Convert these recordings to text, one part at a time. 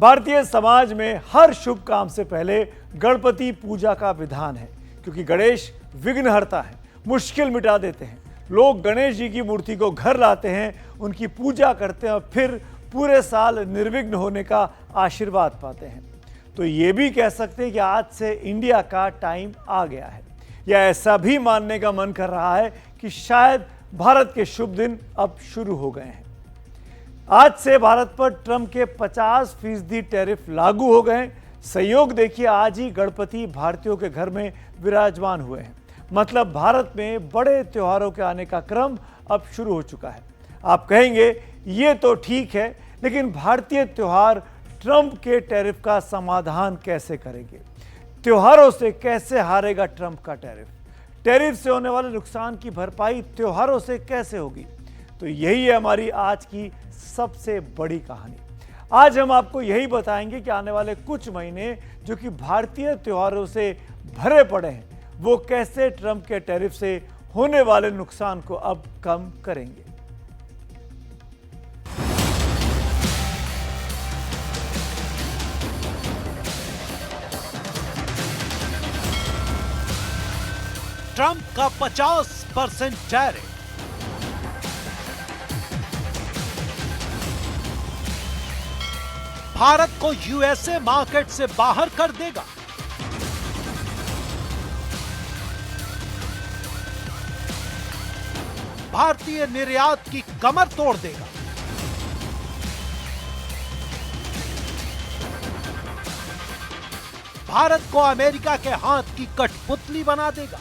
भारतीय समाज में हर शुभ काम से पहले गणपति पूजा का विधान है, क्योंकि गणेश विघ्नहर्ता है, मुश्किल मिटा देते हैं। लोग गणेश जी की मूर्ति को घर लाते हैं, उनकी पूजा करते हैं और फिर पूरे साल निर्विघ्न होने का आशीर्वाद पाते हैं। तो ये भी कह सकते हैं कि आज से इंडिया का टाइम आ गया है, या ऐसा भी मानने का मन कर रहा है कि शायद भारत के शुभ दिन अब शुरू हो गए हैं। आज से भारत पर ट्रंप के 50% टैरिफ लागू हो गए। संयोग देखिए, आज ही गणपति भारतीयों के घर में विराजमान हुए हैं। मतलब भारत में बड़े त्योहारों के आने का क्रम अब शुरू हो चुका है। आप कहेंगे ये तो ठीक है, लेकिन भारतीय त्योहार ट्रंप के टैरिफ का समाधान कैसे करेंगे? त्योहारों से कैसे हारेगा ट्रंप का टैरिफ? टैरिफ से होने वाले नुकसान की भरपाई त्योहारों से कैसे होगी? तो यही है हमारी आज की सबसे बड़ी कहानी। आज हम आपको यही बताएंगे कि आने वाले कुछ महीने जो कि भारतीय त्योहारों से भरे पड़े हैं, वो कैसे ट्रंप के टैरिफ से होने वाले नुकसान को अब कम करेंगे। ट्रंप का 50% टैरिफ, भारत को यूएसए मार्केट से बाहर कर देगा। भारतीय निर्यात की कमर तोड़ देगा। भारत को अमेरिका के हाथ की कठपुतली बना देगा।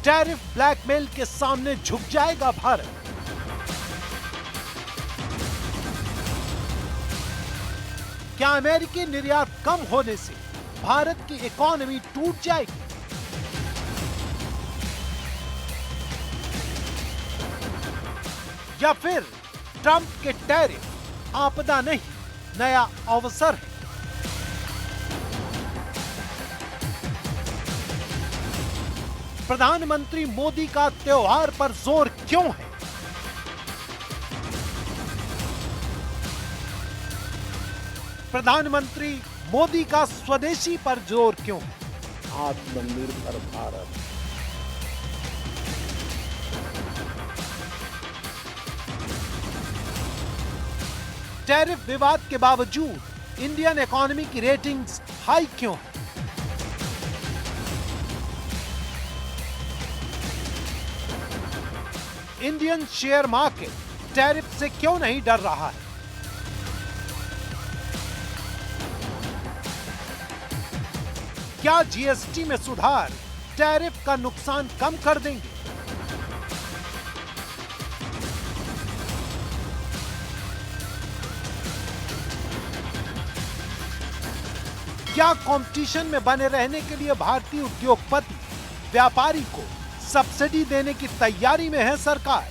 टैरिफ ब्लैकमेल के सामने झुक जाएगा भारत। क्या अमेरिकी निर्यात कम होने से भारत की इकोनॉमी टूट जाएगी? या फिर ट्रंप के टैरिफ आपदा नहीं, नया अवसर है? प्रधानमंत्री मोदी का त्योहार पर जोर क्यों है? प्रधानमंत्री मोदी का स्वदेशी पर जोर क्यों है? आत्मनिर्भर भारत। टैरिफ विवाद के बावजूद इंडियन इकोनॉमी की रेटिंग्स हाई क्यों है? इंडियन शेयर मार्केट टैरिफ से क्यों नहीं डर रहा है? क्या जीएसटी में सुधार टैरिफ का नुकसान कम कर देंगे? क्या कंपटीशन में बने रहने के लिए भारतीय उद्योगपति व्यापारी को सब्सिडी देने की तैयारी में है सरकार?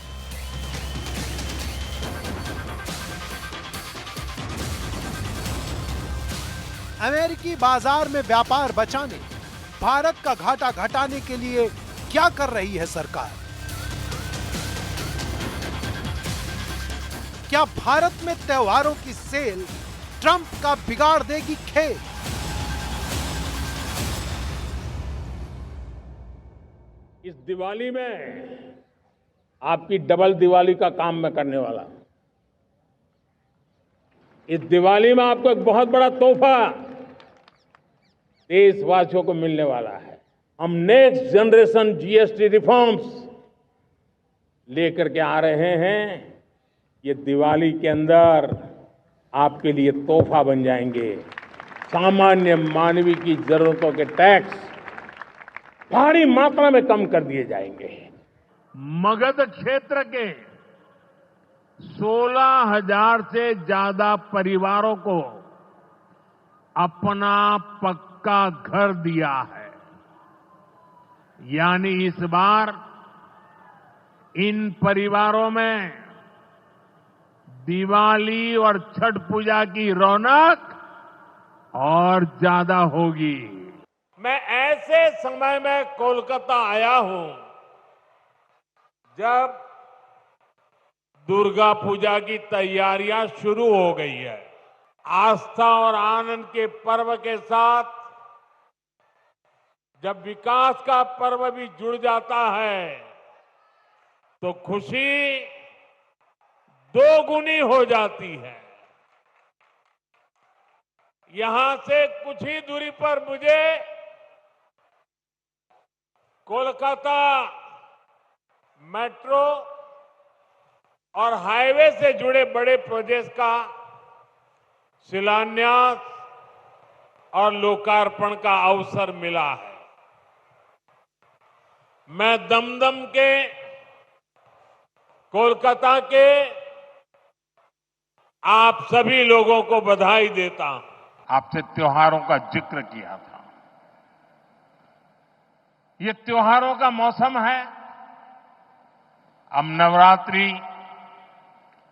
अमेरिकी बाजार में व्यापार बचाने, भारत का घाटा घटाने के लिए क्या कर रही है सरकार? क्या भारत में त्योहारों की सेल ट्रंप का बिगाड़ देगी खेल? इस दिवाली में आपकी डबल दिवाली का काम मैं करने वाला हूं। इस दिवाली में आपको एक बहुत बड़ा तोहफा देशवासियों को मिलने वाला है। हम नेक्स्ट जनरेशन जीएसटी रिफॉर्म्स लेकर के आ रहे हैं। ये दिवाली के अंदर आपके लिए तोहफा बन जाएंगे। सामान्य मानवीय की जरूरतों के टैक्स भारी मात्रा में कम कर दिए जाएंगे। मगध क्षेत्र के 16,000 से ज्यादा परिवारों को अपना पक्का घर दिया है। यानी इस बार इन परिवारों में दिवाली और छठ पूजा की रौनक और ज्यादा होगी। मैं ऐसे समय में कोलकाता आया हूं जब दुर्गा पूजा की तैयारियां शुरू हो गई है। आस्था और आनंद के पर्व के साथ जब विकास का पर्व भी जुड़ जाता है तो खुशी दोगुनी हो जाती है। यहां से कुछ ही दूरी पर मुझे कोलकाता मेट्रो और हाईवे से जुड़े बड़े प्रोजेक्ट का शिलान्यास और लोकार्पण का अवसर मिला है। मैं दमदम के, कोलकाता के आप सभी लोगों को बधाई देता हूं। आपसे त्योहारों का जिक्र किया था। ये त्योहारों का मौसम है। अब नवरात्रि,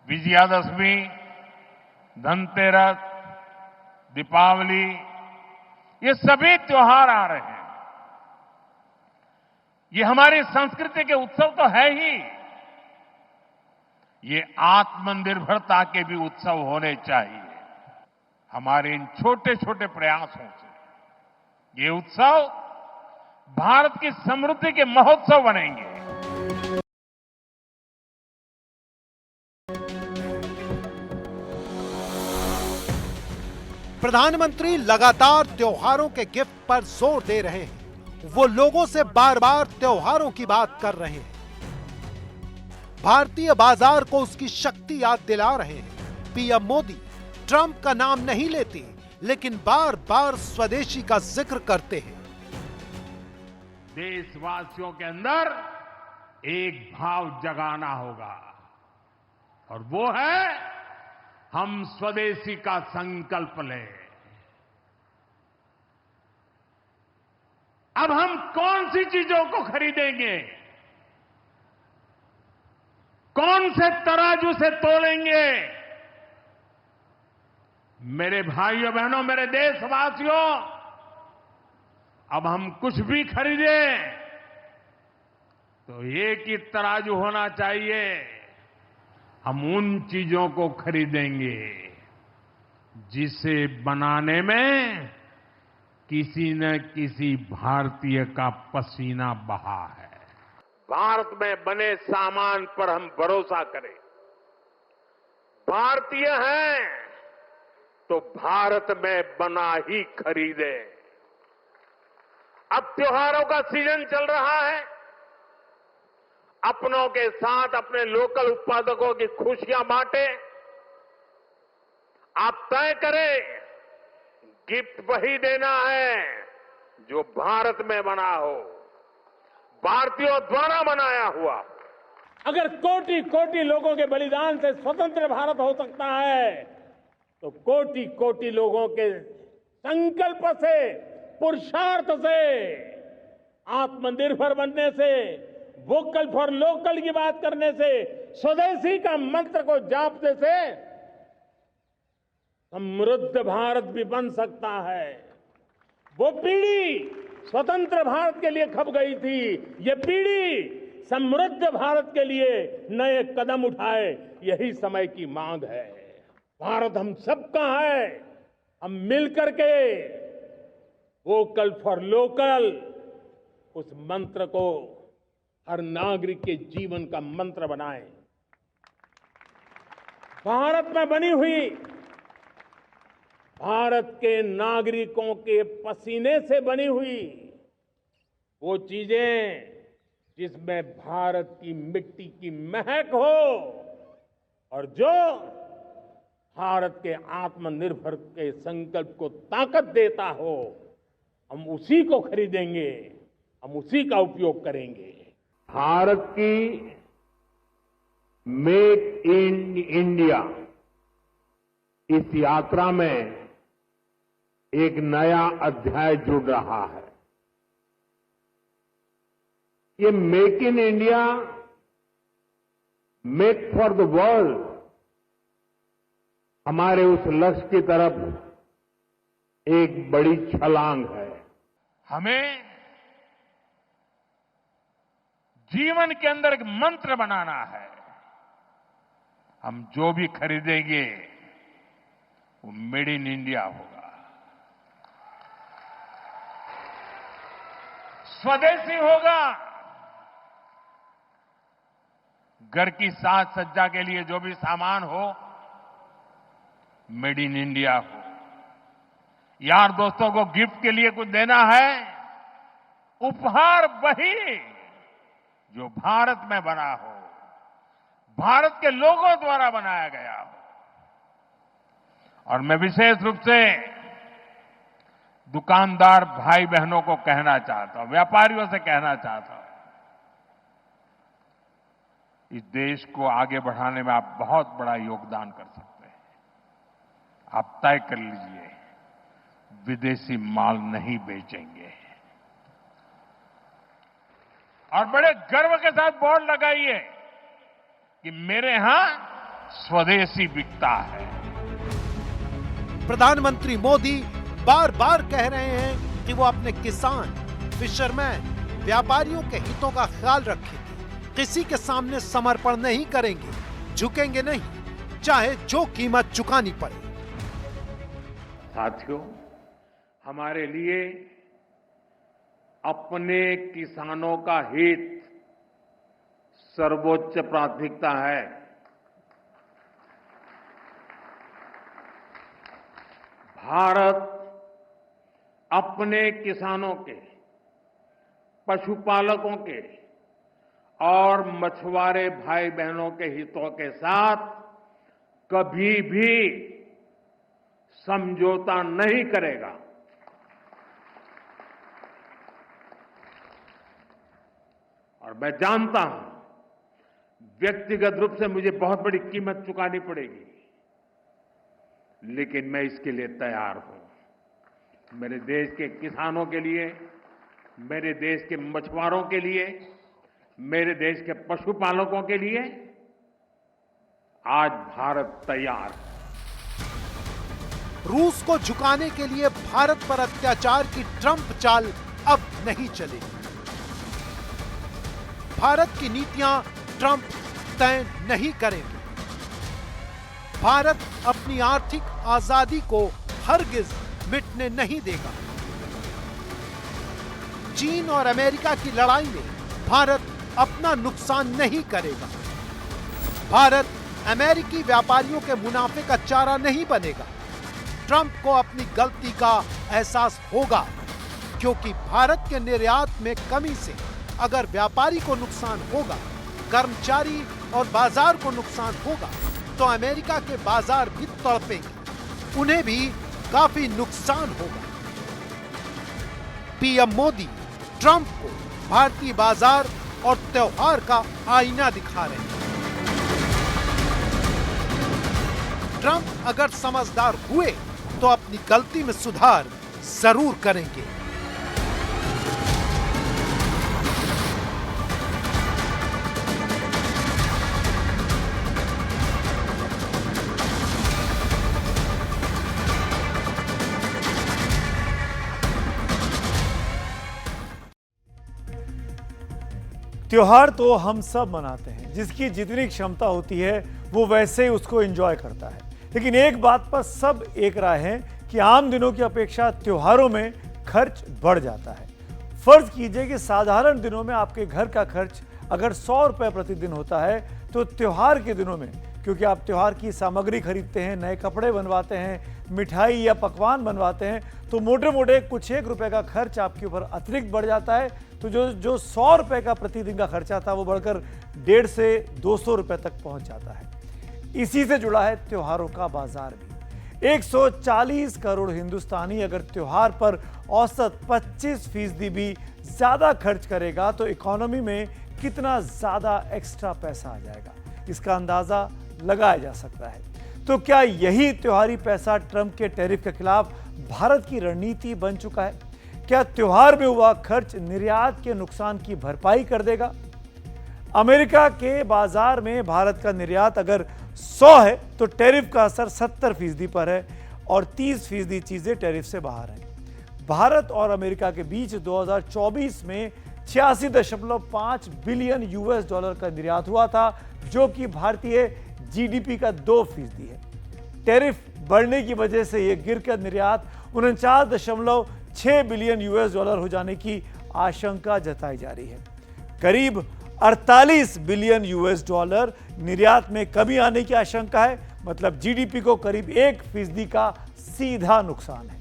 विजयादशमी, धनतेरस, दीपावली, ये सभी त्योहार आ रहे हैं। ये हमारी संस्कृति के उत्सव तो है ही, ये आत्मनिर्भरता के भी उत्सव होने चाहिए। हमारे इन छोटे छोटे प्रयासों से ये उत्सव भारत की समृद्धि के महोत्सव बनेंगे। प्रधानमंत्री लगातार त्योहारों के गिफ्ट पर जोर दे रहे हैं। वो लोगों से बार बार त्योहारों की बात कर रहे हैं। भारतीय बाजार को उसकी शक्ति याद दिला रहे हैं। पीएम मोदी ट्रंप का नाम नहीं लेते, लेकिन बार बार स्वदेशी का जिक्र करते हैं। देशवासियों के अंदर एक भाव जगाना होगा और वो है हम स्वदेशी का संकल्प लें। अब हम कौन सी चीजों को खरीदेंगे, कौन से तराजू से तोलेंगे? मेरे भाइयों बहनों, मेरे देशवासियों, अब हम कुछ भी खरीदें तो एक ही तराजू होना चाहिए। हम उन चीजों को खरीदेंगे जिसे बनाने में किसी न किसी भारतीय का पसीना बहा है। भारत में बने सामान पर हम भरोसा करें। भारतीय हैं तो भारत में बना ही खरीदें। अब त्योहारों का सीजन चल रहा है। अपनों के साथ अपने लोकल उत्पादकों की खुशियां बांटें। आप तय करें, गिफ्ट वही देना है जो भारत में बना हो, भारतीयों द्वारा बनाया हुआ। अगर कोटि कोटि लोगों के बलिदान से स्वतंत्र भारत हो सकता है तो कोटि कोटि लोगों के संकल्प से, पुरुषार्थ से, आत्मनिर्भर बनने से, वोकल फॉर लोकल की बात करने से, स्वदेशी का मंत्र को जापने से समृद्ध भारत भी बन सकता है। वो पीढ़ी स्वतंत्र भारत के लिए खप गई थी, ये पीढ़ी समृद्ध भारत के लिए नए कदम उठाए, यही समय की मांग है। भारत हम सबका है। हम मिलकर के वोकल फॉर लोकल, उस मंत्र को हर नागरिक के जीवन का मंत्र बनाएं। भारत में बनी हुई, भारत के नागरिकों के पसीने से बनी हुई वो चीजें जिसमें भारत की मिट्टी की महक हो और जो भारत के आत्मनिर्भर के संकल्प को ताकत देता हो, हम उसी को खरीदेंगे, हम उसी का उपयोग करेंगे। भारत की मेक इन इंडिया इस यात्रा में एक नया अध्याय जुड़ रहा है। ये make in India, make for the world हमारे उस लक्ष्य की तरफ एक बड़ी छलांग है। हमें जीवन के अंदर एक मंत्र बनाना है हम जो भी खरीदेंगे वो मेड इन इंडिया होगा, स्वदेशी होगा। घर की साज सज्जा के लिए जो भी सामान हो, मेड इन इंडिया हो। यार दोस्तों को गिफ्ट के लिए कुछ देना है, उपहार वही जो भारत में बना हो, भारत के लोगों द्वारा बनाया गया हो। और मैं विशेष रूप से दुकानदार भाई बहनों को कहना चाहता हूं, व्यापारियों से कहना चाहता हूं, इस देश को आगे बढ़ाने में आप बहुत बड़ा योगदान कर सकते हैं। आप तय कर लीजिए, विदेशी माल नहीं बेचेंगे। और बड़े गर्व के साथ बोर्ड लगाइए कि मेरे यहां स्वदेशी बिकता है। प्रधानमंत्री मोदी बार बार कह रहे हैं कि वो अपने किसान, फिशरमैन, व्यापारियों के हितों का ख्याल रखेंगे, किसी के सामने समर्पण नहीं करेंगे, झुकेंगे नहीं, चाहे जो कीमत चुकानी पड़े। साथियों, हमारे लिए अपने किसानों का हित सर्वोच्च प्राथमिकता है। भारत अपने किसानों के, पशुपालकों के और मछुआरे भाई बहनों के हितों के साथ कभी भी समझौता नहीं करेगा। और मैं जानता हूं, व्यक्तिगत रूप से मुझे बहुत बड़ी कीमत चुकानी पड़ेगी, लेकिन मैं इसके लिए तैयार हूं। मेरे देश के किसानों के लिए, मेरे देश के मछुआरों के लिए, मेरे देश के पशुपालकों के लिए आज भारत तैयार है। रूस को झुकाने के लिए भारत पर अत्याचार की ट्रंप चाल अब नहीं चलेगी। भारत की नीतियां ट्रंप तय नहीं करेंगे। भारत अपनी आर्थिक आजादी को हरगिज मिटने नहीं देगा। चीन और अमेरिका की लड़ाई में भारत अपना नुकसान नहीं करेगा। भारत अमेरिकी व्यापारियों के मुनाफे का चारा नहीं बनेगा। ट्रंप को अपनी गलती का एहसास होगा, क्योंकि भारत के निर्यात में कमी से अगर व्यापारी को नुकसान होगा, कर्मचारी और बाजार को नुकसान होगा, तो अमेरिका के बाजार भी तड़पेंगे, उन्हें भी काफी नुकसान होगा। पीएम मोदी ट्रंप को भारतीय बाजार और त्योहार का आईना दिखा रहे हैं। ट्रंप अगर समझदार हुए तो अपनी गलती में सुधार जरूर करेंगे। त्योहार तो हम सब मनाते हैं, जिसकी जितनी क्षमता होती है वो वैसे ही उसको एंजॉय करता है। लेकिन एक बात पर सब एक राय है कि आम दिनों की अपेक्षा त्योहारों में खर्च बढ़ जाता है। फर्ज कीजिए कि साधारण दिनों में आपके घर का खर्च अगर 100 रुपये प्रतिदिन होता है, तो त्योहार के दिनों में, क्योंकि आप त्योहार की सामग्री खरीदते हैं, नए कपड़े बनवाते हैं, मिठाई या पकवान बनवाते हैं, तो मोटे मोटे कुछ एक रुपए का खर्च आपके ऊपर अतिरिक्त बढ़ जाता है। तो जो 100 रुपये का प्रतिदिन का खर्चा था वो बढ़कर 150 से 200 रुपये तक पहुंच जाता है। इसी से जुड़ा है त्योहारों का बाजार भी। 140 करोड़ हिंदुस्तानी अगर त्योहार पर औसत 25% भी ज्यादा खर्च करेगा तो इकोनॉमी में कितना ज्यादा एक्स्ट्रा पैसा आ जाएगा, इसका अंदाजा लगाया जा सकता है। तो क्या यही त्योहारी पैसा ट्रंप के टैरिफ के खिलाफ भारत की रणनीति बन चुका है? क्या त्योहार में हुआ खर्च निर्यात के नुकसान की भरपाई कर देगा? अमेरिका के बाजार में भारत का निर्यात अगर 100 है तो टैरिफ का असर 70% पर है और 30% चीजें टैरिफ से बाहर हैं। भारत और अमेरिका के बीच 2024 में 86.5 बिलियन US डॉलर का निर्यात हुआ था, जो कि भारतीय जीडीपी का 2% है। टैरिफ बढ़ने की वजह से यह गिरकर निर्यात 49.6 बिलियन US$ हो जाने की आशंका जताई जा रही है। करीब 48 बिलियन US$ निर्यात में कमी आने की आशंका है, मतलब जीडीपी को करीब 1% का सीधा नुकसान है।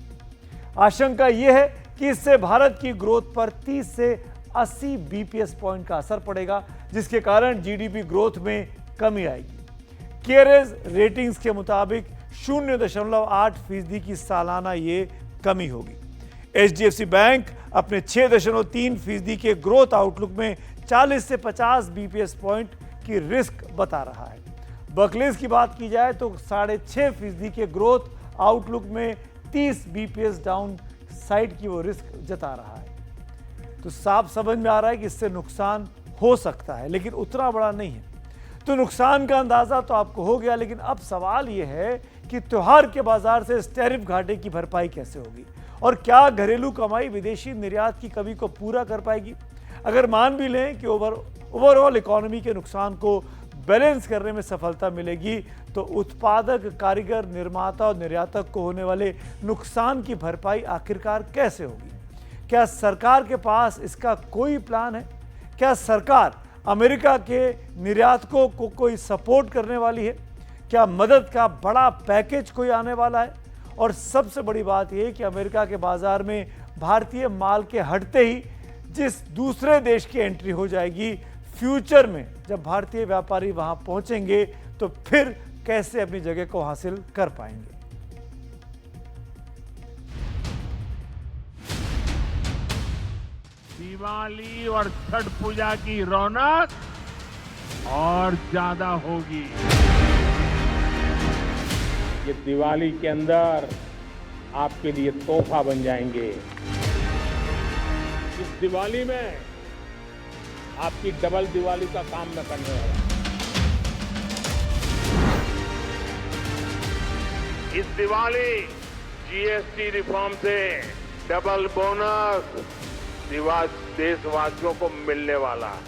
आशंका यह है कि इससे भारत की ग्रोथ पर 30 से 80 बीपीएस पॉइंट का असर पड़ेगा, जिसके कारण जीडीपी ग्रोथ में कमी आएगी। केयरेज रेटिंग्स के मुताबिक 0.8% की सालाना ये कमी होगी। एचडीएफसी बैंक अपने 6.3% के ग्रोथ आउटलुक में 40 से 50 बीपीएस पॉइंट की रिस्क बता रहा है। बर्कलेज की बात की जाए तो 6.5% के ग्रोथ आउटलुक में 30 बीपीएस डाउन साइड की वो रिस्क जता रहा है। तो साफ समझ में आ रहा है कि इससे नुकसान हो सकता है, लेकिन उतना बड़ा नहीं है। तो नुकसान का अंदाजा तो आपको हो गया, लेकिन अब सवाल यह है कि त्योहार के बाजार से इस टैरिफ घाटे की भरपाई कैसे होगी और क्या घरेलू कमाई विदेशी निर्यात की कमी को पूरा कर पाएगी। अगर मान भी लें कि ओवरऑल इकोनॉमी के नुकसान को बैलेंस करने में सफलता मिलेगी, तो उत्पादक, कारीगर, निर्माता और निर्यातक को होने वाले नुकसान की भरपाई आखिरकार कैसे होगी? क्या सरकार के पास इसका कोई प्लान है? क्या सरकार अमेरिका के निर्यातकों को कोई सपोर्ट करने वाली है? क्या मदद का बड़ा पैकेज कोई आने वाला है? और सबसे बड़ी बात यह कि अमेरिका के बाजार में भारतीय माल के हटते ही जिस दूसरे देश की एंट्री हो जाएगी, फ्यूचर में जब भारतीय व्यापारी वहां पहुंचेंगे तो फिर कैसे अपनी जगह को हासिल कर पाएंगे? दिवाली और छठ पूजा की रौनक और ज्यादा होगी। ये दिवाली के अंदर आपके लिए तोहफा बन जाएंगे। इस दिवाली में आपकी डबल दिवाली का काम मैं करने वाला हूं। इस दिवाली जीएसटी रिफॉर्म से डबल बोनस देशवासियों को मिलने वाला है।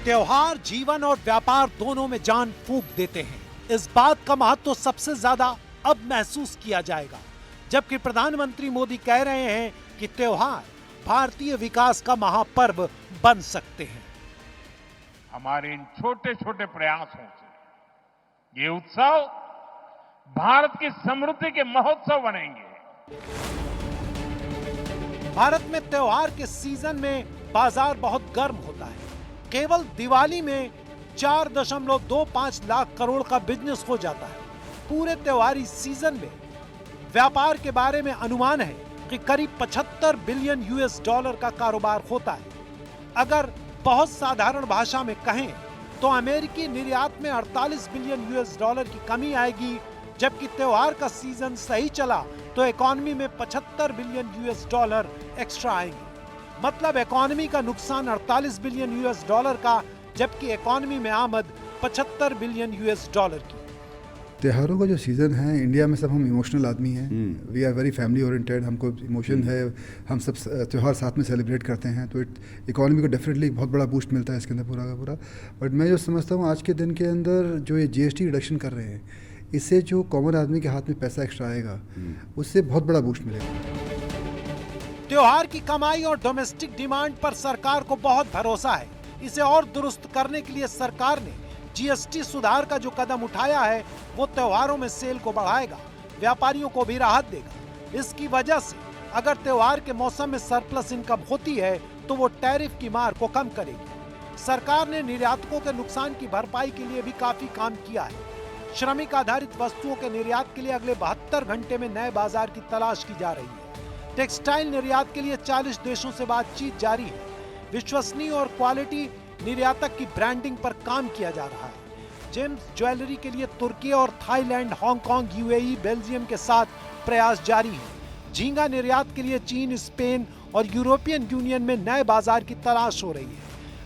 त्योहार जीवन और व्यापार दोनों में जान फूंक देते हैं। इस बात का महत्व सबसे ज्यादा अब महसूस किया जाएगा, जबकि प्रधानमंत्री मोदी कह रहे हैं कि त्योहार भारतीय विकास का महापर्व बन सकते हैं। हमारे इन छोटे छोटे प्रयासों से ये उत्सव भारत की समृद्धि के महोत्सव बनेंगे। भारत में त्योहार के सीजन में बाजार बहुत गर्म होता है। केवल दिवाली में 4.25 लाख करोड़ का बिजनेस हो जाता है। पूरे त्योहारी सीजन में व्यापार के बारे में अनुमान है कि करीब 75 बिलियन US$ का कारोबार होता है। अगर बहुत साधारण भाषा में कहें तो अमेरिकी निर्यात में 48 बिलियन US$ की कमी आएगी, जबकि त्योहार का सीजन सही चला तो इकोनॉमी में 75 बिलियन US$ एक्स्ट्रा आएंगे। मतलब इकोनॉमी का नुकसान 48 बिलियन US$ का, जबकि इकोनॉमी में आमद 75 बिलियन US$ की। त्योहारों का जो सीज़न है, इंडिया में सब हम इमोशनल आदमी हैं। We are very family oriented, हमको इमोशन है, हम सब त्यौहार साथ में सेलिब्रेट करते हैं, तो इकोनॉमी को डेफिनेटली बहुत बड़ा बूस्ट मिलता है इसके अंदर पूरा का पूरा। बट मैं जो समझता हूँ आज के दिन के अंदर जो ये GST रिडक्शन कर रहे हैं, इससे जो कॉमन आदमी के हाथ में पैसा एक्स्ट्रा आएगा, उससे बहुत बड़ा बूस्ट मिलेगा। त्योहार की कमाई और डोमेस्टिक डिमांड पर सरकार को बहुत भरोसा है। इसे और दुरुस्त करने के लिए सरकार ने GST सुधार का जो कदम उठाया है, वो त्योहारों में सेल को बढ़ाएगा, व्यापारियों को भी राहत देगा। इसकी वजह से अगर त्योहार के मौसम में सरप्लस इनकम होती है तो वो टैरिफ की मार को कम करेगी। सरकार ने निर्यातकों के नुकसान की भरपाई के लिए भी काफी काम किया है। श्रमिक आधारित वस्तुओं के निर्यात के लिए अगले 72 घंटे में नए बाजार की तलाश की जा रही है। टेक्सटाइल निर्यात के लिए 40 देशों से बातचीत जारी है। विश्वसनीय और क्वालिटी निर्यातक की ब्रांडिंग पर काम किया जा रहा है। जेम्स ज्वेलरी के लिए तुर्की और थाईलैंड, हांगकांग, UAE, बेल्जियम के साथ प्रयास जारी है। झींगा निर्यात के लिए चीन, स्पेन और यूरोपियन यूनियन में नए बाजार की तलाश हो रही है।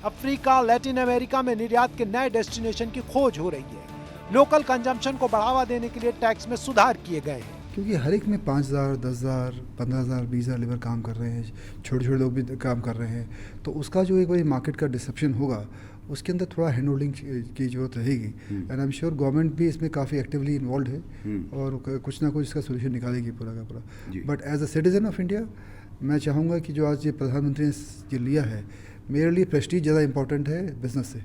अफ्रीका, लैटिन अमेरिका में निर्यात के नए डेस्टिनेशन की खोज हो रही है। लोकल कंजम्पशन को बढ़ावा देने के लिए टैक्स में सुधार किए गए हैं। क्योंकि हर एक में 5,000, 10,000, 15,000, 20,000 लेबर काम कर रहे हैं, छोटे छोटे लोग भी काम कर रहे हैं, तो उसका जो एक बड़ी मार्केट का डिसेप्शन होगा, उसके अंदर थोड़ा हैंड होल्डिंग की ज़रूरत रहेगी and I am sure government भी इसमें काफ़ी एक्टिवली इन्वॉल्व है और कुछ ना कुछ इसका सोल्यूशन निकालेगी पूरा का पूरा। But as a citizen of India मैं चाहूँगा कि जो आज ये प्रधानमंत्री ने ये लिया है, मेरे लिए प्रेस्टीज ज़्यादा इंपॉर्टेंट है बिज़नेस से।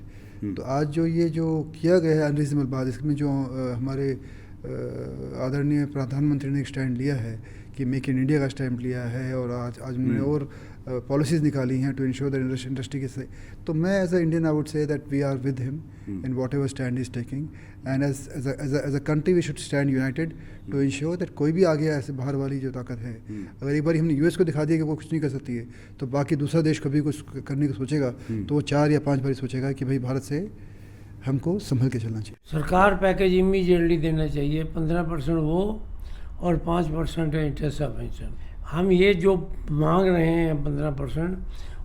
तो आज जो ये जो किया गया है अनरीजनेबल बात, इसमें जो हमारे आदरणीय प्रधानमंत्री ने एक स्टैंड लिया है कि मेक इन इंडिया का स्टैंड लिया है और आज उन्होंने और पॉलिसीज़ निकाली हैं टू इंश्योर दैट इंडस्ट्री के से, तो मैं as a Indian I would say that we are with him in whatever stand is taking and as a country we should stand united to ensure that कोई भी आ गया ऐसे बाहर वाली जो ताकत है, अगर एक बार हमने यूएस को दिखा दिया कि वो कुछ नहीं कर सकती है, तो बाकी दूसरा देश कभी कुछ करने को सोचेगा तो वो 4 या 5 बार सोचेगा कि भाई भारत से हमको संभल के चलना चाहिए। सरकार पैकेज इमीडिएटली देना चाहिए, 15% वो और 5% इंटरेस्ट सब्वेंशन। हम ये जो मांग रहे हैं 15%,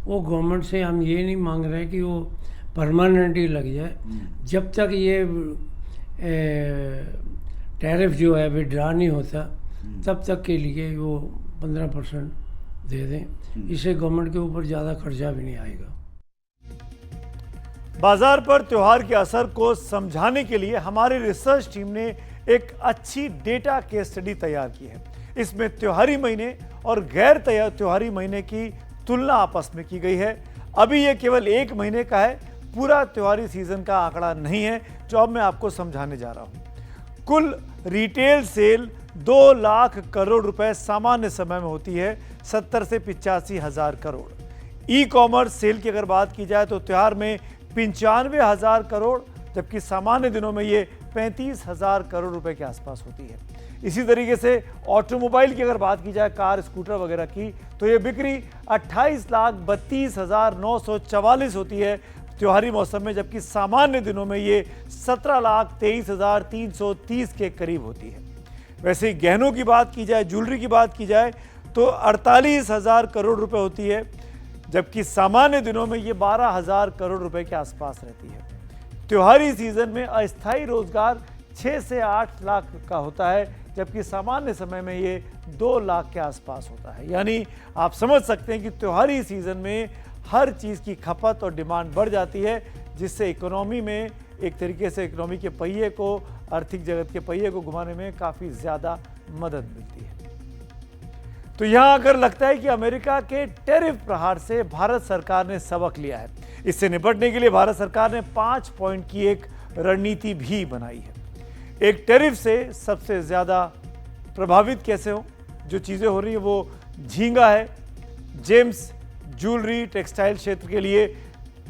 वो गवर्नमेंट से हम ये नहीं मांग रहे कि वो परमानेंटली लग जाए। जब तक ये टैरिफ जो है विड्रा नहीं होता तब तक के लिए वो 15% दे दें, इससे गवर्नमेंट के ऊपर ज़्यादा खर्चा भी नहीं आएगा। बाजार पर त्योहार के असर को समझाने के लिए हमारी रिसर्च टीम ने एक अच्छी डेटा केस स्टडी तैयार की है। इसमें त्योहारी महीने और गैर त्योहारी महीने की तुलना आपस में की गई है। अभी यह केवल 1 महीने का है, पूरा त्योहारी सीजन का आंकड़ा नहीं है जो अब मैं आपको समझाने जा रहा हूं। कुल रिटेल सेल 2 लाख करोड़ रुपए सामान्य समय में होती है, 70 से 85 हजार करोड़। ई कॉमर्स सेल की अगर बात की जाए तो त्योहार में 95,000 करोड़, जबकि सामान्य दिनों में ये 35,000 करोड़ रुपए के आसपास होती है। इसी तरीके से ऑटोमोबाइल की अगर बात की जाए, कार स्कूटर वगैरह की, तो ये बिक्री 28,32,944 होती है त्योहारी मौसम में, जबकि सामान्य दिनों में ये 17,23,330 के करीब होती है। वैसे ही गहनों की बात की जाए, ज्वेलरी की बात की जाए तो 48,000 करोड़ रुपए होती है, जबकि सामान्य दिनों में ये 12,000 करोड़ रुपए के आसपास रहती है। त्योहारी सीजन में अस्थायी रोजगार 6 से 8 लाख का होता है, जबकि सामान्य समय में ये 2 लाख के आसपास होता है। यानी आप समझ सकते हैं कि त्योहारी सीजन में हर चीज़ की खपत और डिमांड बढ़ जाती है, जिससे इकोनॉमी में एक तरीके से इकोनॉमी के पहिए को, आर्थिक जगत के पहिए को घुमाने में काफ़ी ज़्यादा मदद मिलती है। तो यहाँ अगर लगता है कि अमेरिका के टैरिफ प्रहार से भारत सरकार ने सबक लिया है, इससे निपटने के लिए भारत सरकार ने 5 पॉइंट की एक रणनीति भी बनाई है। एक टैरिफ से सबसे ज़्यादा प्रभावित कैसे हो, जो चीज़ें हो रही है वो झींगा है। जेम्स, ज्वेलरी, टेक्सटाइल क्षेत्र के लिए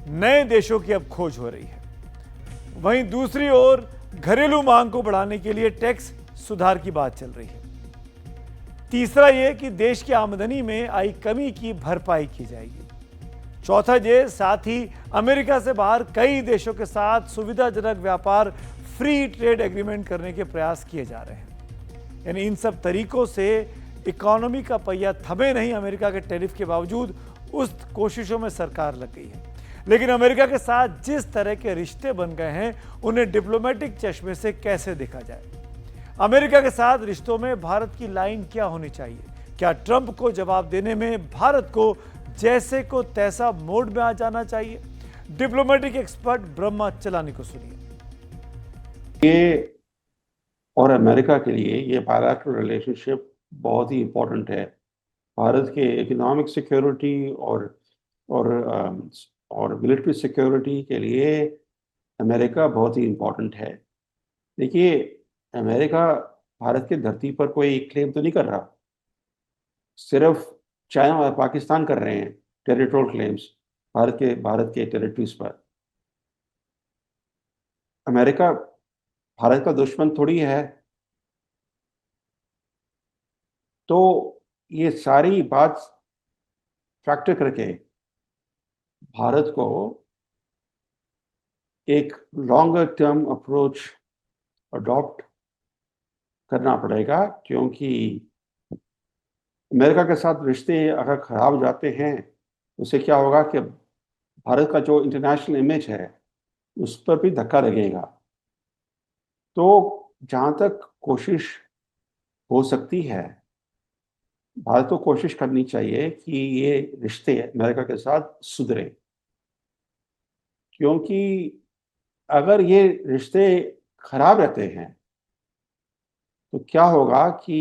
नए देशों की अब खोज हो रही है। वहीं दूसरी ओर घरेलू मांग को बढ़ाने के लिए टैक्स सुधार की बात चल रही है। तीसरा ये कि देश की आमदनी में आई कमी की भरपाई की जाएगी। चौथा ये, साथ ही अमेरिका से बाहर कई देशों के साथ सुविधाजनक व्यापार, फ्री ट्रेड एग्रीमेंट करने के प्रयास किए जा रहे हैं। यानी इन सब तरीकों से इकोनॉमी का पहिया थमे नहीं, अमेरिका के टैरिफ के बावजूद उस कोशिशों में सरकार लग गई है। लेकिन अमेरिका के साथ जिस तरह के रिश्ते बन गए हैं, उन्हें डिप्लोमेटिक चश्मे से कैसे देखा जाए। अमेरिका के साथ रिश्तों में भारत की लाइन क्या होनी चाहिए? क्या ट्रंप को जवाब देने में भारत को जैसे को तैसा मोड में आ जाना चाहिए? डिप्लोमेटिक एक्सपर्ट ब्रह्मा चलानी को सुनिए। ये और अमेरिका के लिए ये बायलैटरल रिलेशनशिप बहुत ही इम्पोर्टेंट है। भारत के इकोनॉमिक सिक्योरिटी और मिलिट्री सिक्योरिटी के लिए अमेरिका बहुत ही इम्पोर्टेंट है। देखिए, अमेरिका भारत की धरती पर कोई क्लेम तो नहीं कर रहा, सिर्फ चाइना और पाकिस्तान कर रहे हैं टेरिटोरियल क्लेम्स भारत के टेरिटरीज पर। अमेरिका भारत का दुश्मन थोड़ी है। तो ये सारी बात फैक्टर करके भारत को एक लॉन्गर टर्म अप्रोच अडॉप्ट करना पड़ेगा, क्योंकि अमेरिका के साथ रिश्ते अगर खराब हो जाते हैं, उससे क्या होगा कि भारत का जो इंटरनेशनल इमेज है उस पर भी धक्का लगेगा। तो जहाँ तक कोशिश हो सकती है, भारत को कोशिश करनी चाहिए कि ये रिश्ते अमेरिका के साथ सुधरे। क्योंकि अगर ये रिश्ते खराब रहते हैं तो क्या होगा कि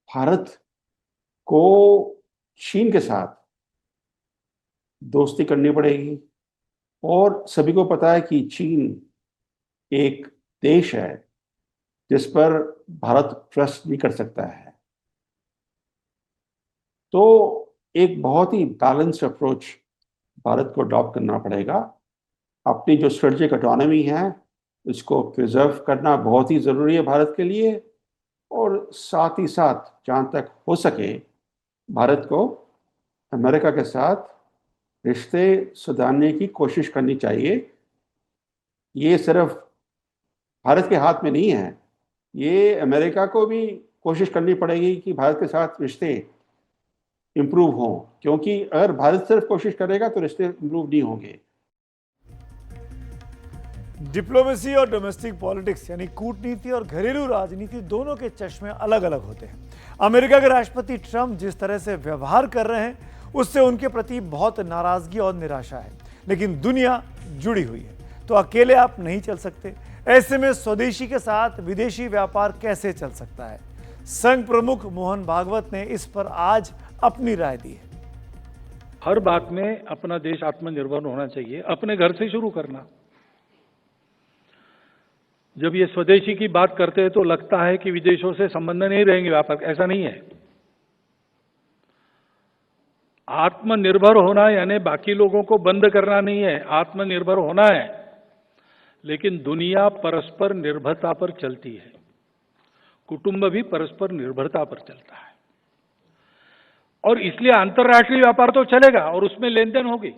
भारत को चीन के साथ दोस्ती करनी पड़ेगी, और सभी को पता है कि चीन एक देश है जिस पर भारत ट्रस्ट नहीं कर सकता है। तो एक बहुत ही बैलेंस्ड अप्रोच भारत को अडॉप्ट करना पड़ेगा। अपनी जो स्ट्रेटेजिक ऑटोनॉमी है उसको प्रिजर्व करना बहुत ही ज़रूरी है भारत के लिए, और साथ ही साथ जहाँ तक हो सके भारत को अमेरिका के साथ रिश्ते सुधारने की कोशिश करनी चाहिए। ये सिर्फ भारत के हाथ में नहीं है, ये अमेरिका को भी कोशिश करनी पड़ेगी कि भारत के साथ रिश्ते इम्प्रूव हों, क्योंकि अगर भारत सिर्फ कोशिश करेगा तो रिश्ते इम्प्रूव नहीं होंगे। डिप्लोमेसी और डोमेस्टिक पॉलिटिक्स यानी कूटनीति और घरेलू राजनीति दोनों के चश्मे अलग अलग होते हैं। अमेरिका के राष्ट्रपति ट्रंप जिस तरह से व्यवहार कर रहे हैं उससे उनके प्रति बहुत नाराजगी और निराशा है, लेकिन दुनिया जुड़ी हुई है तो अकेले आप नहीं चल सकते। ऐसे में स्वदेशी के साथ विदेशी व्यापार कैसे चल सकता है? संघ प्रमुख मोहन भागवत ने इस पर आज अपनी राय दी है। हर बात में अपना देश आत्मनिर्भर होना चाहिए, अपने घर से शुरू करना। जब ये स्वदेशी की बात करते हैं तो लगता है कि विदेशों से संबंध नहीं रहेंगे व्यापार, ऐसा नहीं है। आत्मनिर्भर होना यानी बाकी लोगों को बंद करना नहीं है, आत्मनिर्भर होना है, लेकिन दुनिया परस्पर निर्भरता पर चलती है, कुटुंब भी परस्पर निर्भरता पर चलता है, और इसलिए अंतर्राष्ट्रीय व्यापार तो चलेगा और उसमें लेन देन होगी।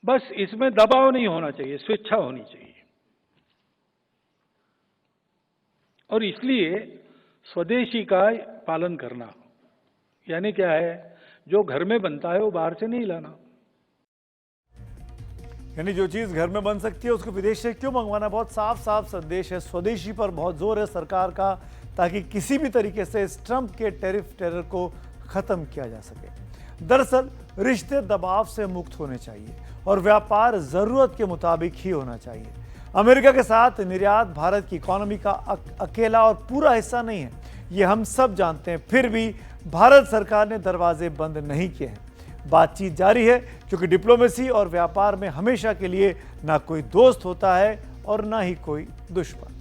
बस इसमें दबाव नहीं होना चाहिए, स्वेच्छा होनी चाहिए। और इसलिए स्वदेशी का पालन करना यानी क्या है, जो घर में बनता है वो बाहर से नहीं लाना। यानी जो चीज घर में बन सकती है उसको विदेश से क्यों मंगवाना? बहुत साफ साफ संदेश है। स्वदेशी पर बहुत जोर है सरकार का, ताकि किसी भी तरीके से इस ट्रंप के टैरिफ टेरर को खत्म किया जा सके। दरअसल रिश्ते दबाव से मुक्त होने चाहिए और व्यापार जरूरत के मुताबिक ही होना चाहिए। अमेरिका के साथ निर्यात भारत की इकोनॉमी का अकेला और पूरा हिस्सा नहीं है, ये हम सब जानते हैं। फिर भी भारत सरकार ने दरवाजे बंद नहीं किए हैं। बातचीत जारी है, क्योंकि डिप्लोमेसी और व्यापार में हमेशा के लिए ना कोई दोस्त होता है और ना ही कोई दुश्मन।